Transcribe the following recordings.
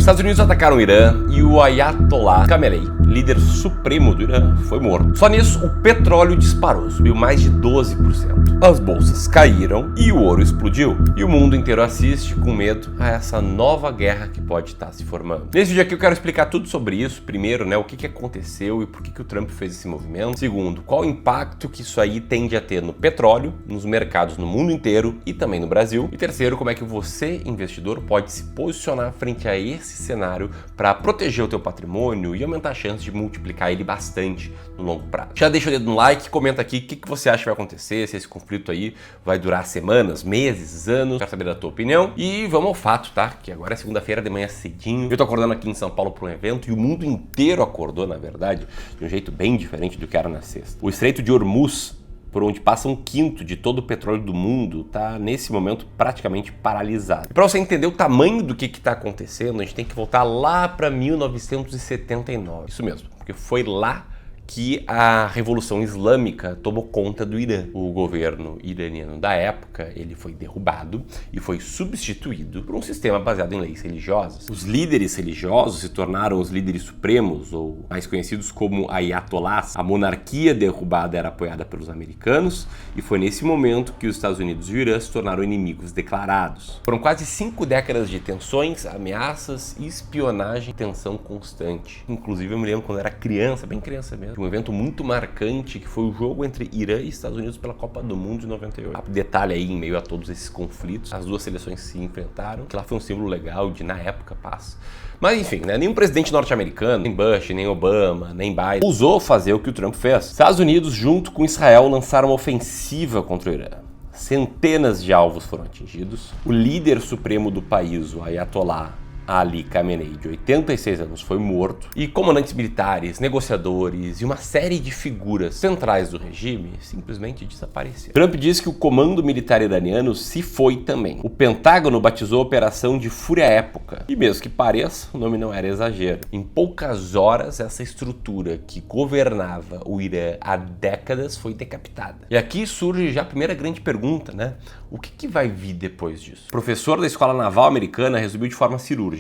Estados Unidos atacaram o Irã e o Ayatollah Khamenei, líder supremo do Irã, foi morto. Só nisso, o petróleo disparou, subiu mais de 12%. As bolsas caíram e o ouro explodiu. E o mundo inteiro assiste com medo a essa nova guerra que pode estar se formando. Nesse vídeo aqui eu quero explicar tudo sobre isso. Primeiro, o que aconteceu e por que o Trump fez esse movimento. Segundo, qual o impacto que isso aí tende a ter no petróleo, nos mercados no mundo inteiro e também no Brasil. E terceiro, como é que você, investidor, pode se posicionar frente a esse cenário para proteger o teu patrimônio e aumentar a chance de multiplicar ele bastante no longo prazo. Já deixa o dedo no like, comenta aqui o que você acha que vai acontecer, se esse conflito aí vai durar semanas, meses, anos. Quero saber da tua opinião. E vamos ao fato, tá? Que agora é segunda-feira de manhã cedinho. Eu tô acordando aqui em São Paulo para um evento e o mundo inteiro acordou, na verdade, de um jeito bem diferente do que era na sexta. O Estreito de Hormuz, por onde passa 1/5 de todo o petróleo do mundo, está nesse momento praticamente paralisado. Para você entender o tamanho do que está acontecendo, a gente tem que voltar lá para 1979. Isso mesmo, porque foi lá que a Revolução Islâmica tomou conta do Irã. O governo iraniano da época, ele foi derrubado e foi substituído por um sistema baseado em leis religiosas. Os líderes religiosos se tornaram os líderes supremos, ou mais conhecidos como ayatollahs. A monarquia derrubada era apoiada pelos americanos e foi nesse momento que os Estados Unidos e o Irã se tornaram inimigos declarados. Foram quase 5 décadas de tensões, ameaças, espionagem e tensão constante. Inclusive eu me lembro quando eu era criança, bem criança mesmo, um evento muito marcante que foi o jogo entre Irã e Estados Unidos pela Copa do Mundo de 98. Detalhe aí, em meio a todos esses conflitos, as duas seleções se enfrentaram, que lá foi um símbolo legal de, na época, paz. Mas enfim, nenhum presidente norte-americano, nem Bush, nem Obama, nem Biden, ousou fazer o que o Trump fez. Estados Unidos, junto com Israel, lançaram uma ofensiva contra o Irã. Centenas de alvos foram atingidos. O líder supremo do país, o Ayatollah Ali Khamenei, de 86 anos, foi morto, e comandantes militares, negociadores e uma série de figuras centrais do regime simplesmente desapareceram. Trump disse que o comando militar iraniano se foi também. O Pentágono batizou a operação de Fúria Época, e mesmo que pareça, o nome não era exagero. Em poucas horas, essa estrutura que governava o Irã há décadas foi decapitada. E aqui surge já a primeira grande pergunta, né? O que vai vir depois disso? O professor da Escola Naval Americana resumiu de forma cirúrgica.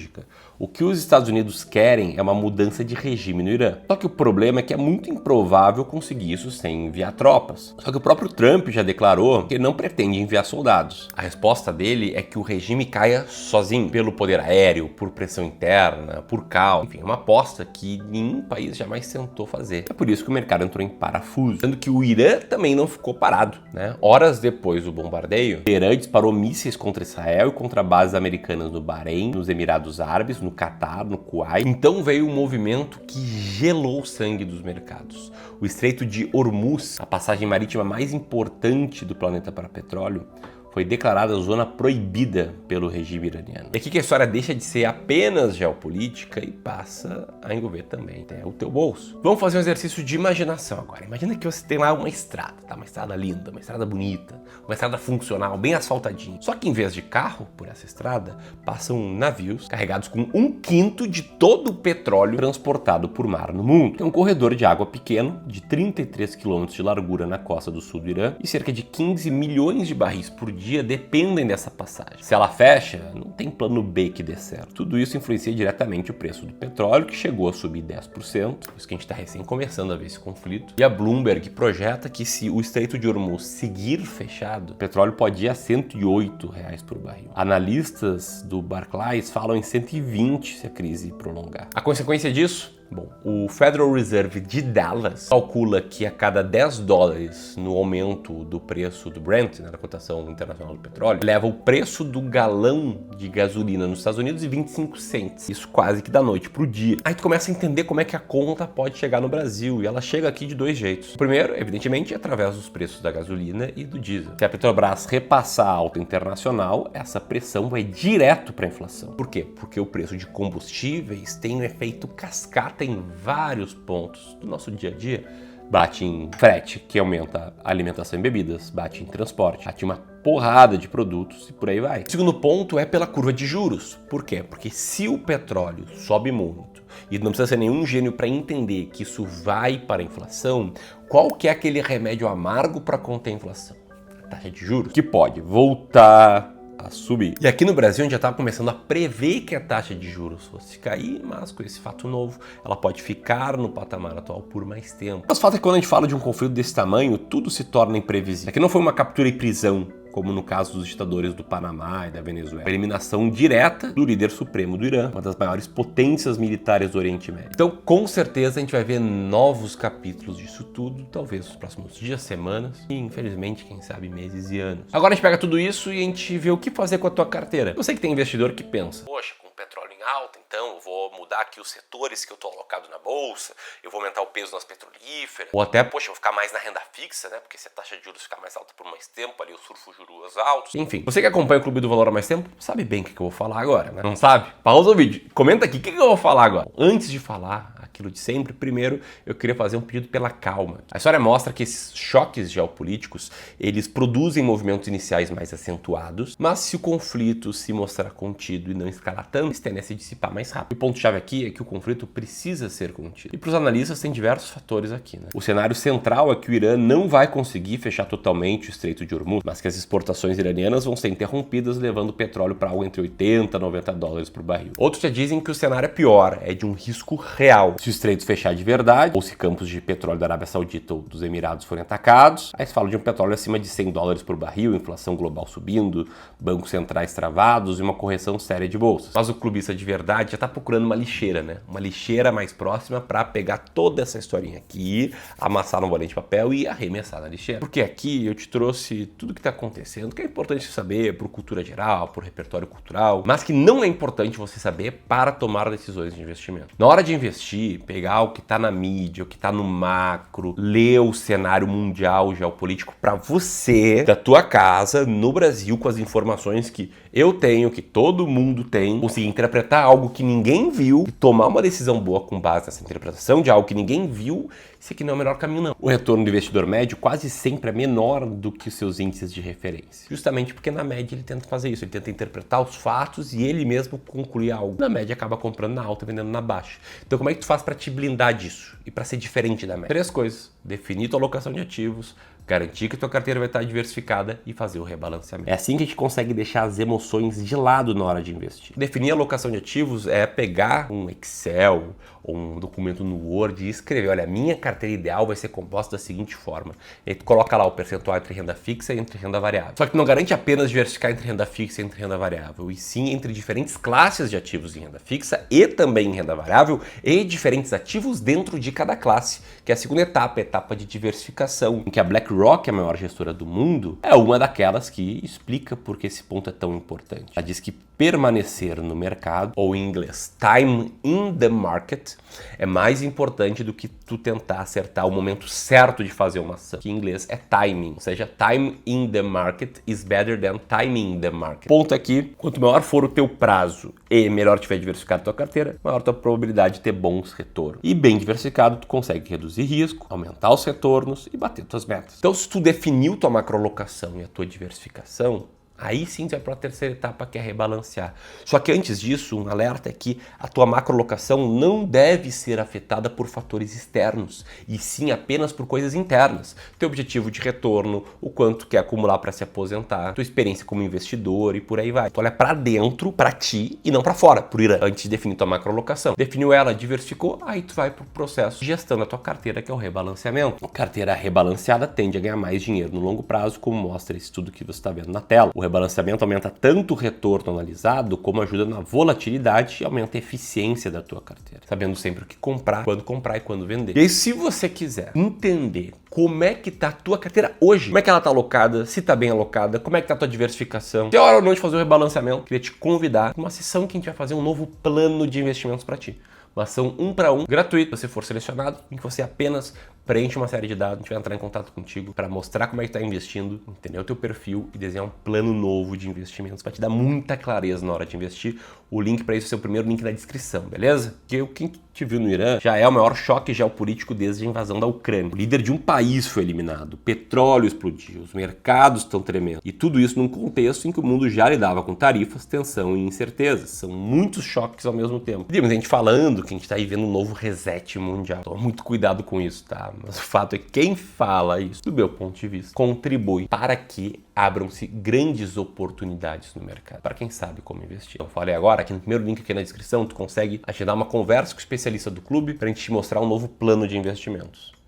O que os Estados Unidos querem é uma mudança de regime no Irã. Só que o problema é que é muito improvável conseguir isso sem enviar tropas. Só que o próprio Trump já declarou que ele não pretende enviar soldados. A resposta dele é que o regime caia sozinho, pelo poder aéreo, por pressão interna, por caos. Enfim, é uma aposta que nenhum país jamais tentou fazer. É por isso que o mercado entrou em parafuso. Sendo que o Irã também não ficou parado, né? Horas depois do bombardeio, o Irã disparou mísseis contra Israel e contra bases americanas no Bahrein, nos Emirados Árabes, no Catar, no Kuwait. Então veio um movimento que gelou o sangue dos mercados. O Estreito de Hormuz, a passagem marítima mais importante do planeta para petróleo, foi declarada zona proibida pelo regime iraniano. E aqui que a história deixa de ser apenas geopolítica e passa a envolver também até o teu bolso. Vamos fazer um exercício de imaginação agora. Imagina que você tem lá uma estrada, tá? Uma estrada linda, uma estrada bonita, uma estrada funcional, bem asfaltadinha. Só que em vez de carro por essa estrada, passam navios carregados com 1/5 de todo o petróleo transportado por mar no mundo. Tem um corredor de água pequeno, de 33 quilômetros de largura na costa do sul do Irã, e cerca de 15 milhões de barris por dia dependem dessa passagem. Se ela fecha, não tem plano B que dê certo. Tudo isso influencia diretamente o preço do petróleo, que chegou a subir 10%, por isso que a gente está recém começando a ver esse conflito. E a Bloomberg projeta que se o Estreito de Hormuz seguir fechado, o petróleo pode ir a R$108 por barril. Analistas do Barclays falam em 120 se a crise prolongar. A consequência disso? Bom, o Federal Reserve de Dallas calcula que a cada $10 no aumento do preço do Brent, né, da cotação internacional do petróleo, leva o preço do galão de gasolina nos Estados Unidos em 25 cents. Isso quase que da noite pro dia. Aí tu começa a entender como é que a conta pode chegar no Brasil, e ela chega aqui de 2 jeitos. O primeiro, evidentemente, é através dos preços da gasolina e do diesel. Se a Petrobras repassar a alta internacional, essa pressão vai direto para a inflação. Por quê? Porque o preço de combustíveis tem um efeito cascata em vários pontos do nosso dia a dia. Bate em frete, que aumenta a alimentação e bebidas, bate em transporte, bate uma porrada de produtos e por aí vai. O segundo ponto é pela curva de juros. Por quê? Porque se o petróleo sobe muito, e não precisa ser nenhum gênio para entender que isso vai para a inflação, qual que é aquele remédio amargo para conter a inflação? A taxa de juros, que pode voltar a subir. E aqui no Brasil a gente já estava começando a prever que a taxa de juros fosse cair, mas com esse fato novo, ela pode ficar no patamar atual por mais tempo. Mas o fato é que quando a gente fala de um conflito desse tamanho, tudo se torna imprevisível. Aqui não foi uma captura e prisão, como no caso dos ditadores do Panamá e da Venezuela. A eliminação direta do líder supremo do Irã, uma das maiores potências militares do Oriente Médio. Então, com certeza, a gente vai ver novos capítulos disso tudo, talvez nos próximos dias, semanas e, infelizmente, quem sabe, meses e anos. Agora a gente pega tudo isso e a gente vê o que fazer com a tua carteira. Eu sei que tem investidor que pensa, poxa, com petróleo em alta, então eu vou mudar aqui os setores que eu tô alocado na bolsa, eu vou aumentar o peso nas petrolíferas, ou até, poxa, eu vou ficar mais na renda fixa, né? Porque se a taxa de juros ficar mais alta por mais tempo, ali eu surfo juros altos. Enfim, você que acompanha o Clube do Valor há mais tempo, sabe bem o que eu vou falar agora, né? Não sabe? Pausa o vídeo, comenta aqui o que eu vou falar agora. Antes de falar aquilo de sempre, primeiro eu queria fazer um pedido pela calma. A história mostra que esses choques geopolíticos, eles produzem movimentos iniciais mais acentuados, mas se o conflito se mostrar contido e não escalar tanto, eles tendem a se dissipar mais rápido. O ponto-chave aqui é que o conflito precisa ser contido. E para os analistas tem diversos fatores aqui, né? O cenário central é que o Irã não vai conseguir fechar totalmente o Estreito de Hormuz, mas que as exportações iranianas vão ser interrompidas, levando o petróleo para algo entre 80 e 90 dólares por barril. Outros já dizem que o cenário é pior, é de um risco real. Se o Estreito fechar de verdade, ou se campos de petróleo da Arábia Saudita ou dos Emirados forem atacados, aí se fala de um petróleo acima de 100 dólares por barril, inflação global subindo, bancos centrais travados e uma correção séria de bolsas. Mas o clubista de verdade já está procurando uma lixeira, né? Uma lixeira mais próxima para pegar toda essa historinha aqui, amassar num bolinho de papel e arremessar na lixeira. Porque aqui eu te trouxe tudo que está acontecendo, que é importante saber por cultura geral, por repertório cultural, mas que não é importante você saber para tomar decisões de investimento. Na hora de investir, pegar o que está na mídia, o que está no macro, ler o cenário mundial geopolítico para você, da tua casa, no Brasil, com as informações que eu tenho, que todo mundo tem, conseguir interpretar algo que ninguém viu e tomar uma decisão boa com base nessa interpretação de algo que ninguém viu, isso aqui não é o melhor caminho, não. O retorno do investidor médio quase sempre é menor do que os seus índices de referência. Justamente porque na média ele tenta fazer isso, ele tenta interpretar os fatos e ele mesmo concluir algo. Na média acaba comprando na alta e vendendo na baixa. Então como é que tu faz para te blindar disso e para ser diferente da média? 3 coisas: definir tua alocação de ativos, garantir que tua carteira vai estar diversificada e fazer o rebalanceamento. É assim que a gente consegue deixar as emoções de lado na hora de investir. Definir a alocação de ativos é pegar um Excel ou um documento no Word e escrever, olha, a minha carteira ideal vai ser composta da seguinte forma. E aí tu coloca lá o percentual entre renda fixa e entre renda variável. Só que não garante apenas diversificar entre renda fixa e entre renda variável, e sim entre diferentes classes de ativos em renda fixa e também em renda variável e diferentes ativos dentro de cada classe, que é a segunda etapa, a etapa de diversificação, em que a BlackRock, a maior gestora do mundo, é uma daquelas que explica por que esse ponto é tão importante. Ela diz que permanecer no mercado, ou em inglês, time in the market, é mais importante do que tu tentar acertar o momento certo de fazer uma ação, que em inglês é timing, ou seja, time in the market is better than timing the market. Ponto aqui, quanto maior for o teu prazo e melhor tiver diversificado a tua carteira, maior a tua probabilidade de ter bons retornos. E bem diversificado, tu consegue reduzir risco, aumentar os retornos e bater tuas metas. Então, se tu definiu tua macroalocação e a tua diversificação, aí sim tu vai para a terceira etapa, que é rebalancear. Só que antes disso, um alerta é que a tua macroalocação não deve ser afetada por fatores externos, e sim apenas por coisas internas. Teu objetivo de retorno, o quanto quer acumular para se aposentar, tua experiência como investidor e por aí vai. Tu olha para dentro, para ti, e não para fora, por ir antes de definir tua macroalocação. Definiu ela, diversificou, aí tu vai para o processo de gestão da tua carteira, que é o rebalanceamento. A carteira rebalanceada tende a ganhar mais dinheiro no longo prazo, como mostra esse estudo que você está vendo na tela. O rebalanceamento aumenta tanto o retorno analisado, como ajuda na volatilidade e aumenta a eficiência da tua carteira, sabendo sempre o que comprar, quando e quando vender. E aí, se você quiser entender como é que tá a tua carteira hoje, como é que ela tá alocada, se tá bem alocada, como é que tá a tua diversificação, se é hora ou não de fazer o rebalanceamento, queria te convidar para uma sessão que a gente vai fazer um novo plano de investimentos para ti. Uma ação 1 para 1, gratuita, se você for selecionado, em que você apenas preenche uma série de dados, a gente vai entrar em contato contigo para mostrar como é que está investindo, entender o teu perfil e desenhar um plano novo de investimentos para te dar muita clareza na hora de investir. O link para isso é o seu primeiro link na descrição, beleza? Porque quem te viu no Irã já é o maior choque geopolítico desde a invasão da Ucrânia. O líder de um país foi eliminado, o petróleo explodiu, os mercados estão tremendo. E tudo isso num contexto em que o mundo já lidava com tarifas, tensão e incertezas. São muitos choques ao mesmo tempo. E a gente falando que a gente está vivendo um novo reset mundial. Toma muito cuidado com isso, tá? Mas o fato é que quem fala isso, do meu ponto de vista, contribui para que abram-se grandes oportunidades no mercado para quem sabe como investir. Eu falei agora que no primeiro link aqui na descrição tu consegue agendar uma conversa com o especialista do clube para a gente te mostrar um novo plano de investimentos.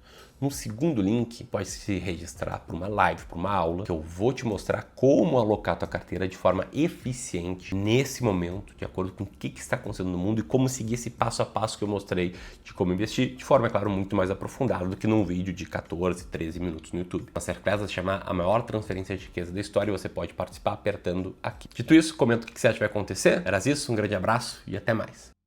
No segundo link, pode se registrar para uma live, para uma aula, que eu vou te mostrar como alocar tua carteira de forma eficiente nesse momento, de acordo com o que está acontecendo no mundo e como seguir esse passo a passo que eu mostrei de como investir, de forma, é claro, muito mais aprofundada do que num vídeo de 14, 13 minutos no YouTube. Uma masterclass vai se chamar A Maior Transferência de Riqueza da História e você pode participar apertando aqui. Dito isso, comenta o que você acha que vai acontecer. Era isso, um grande abraço e até mais.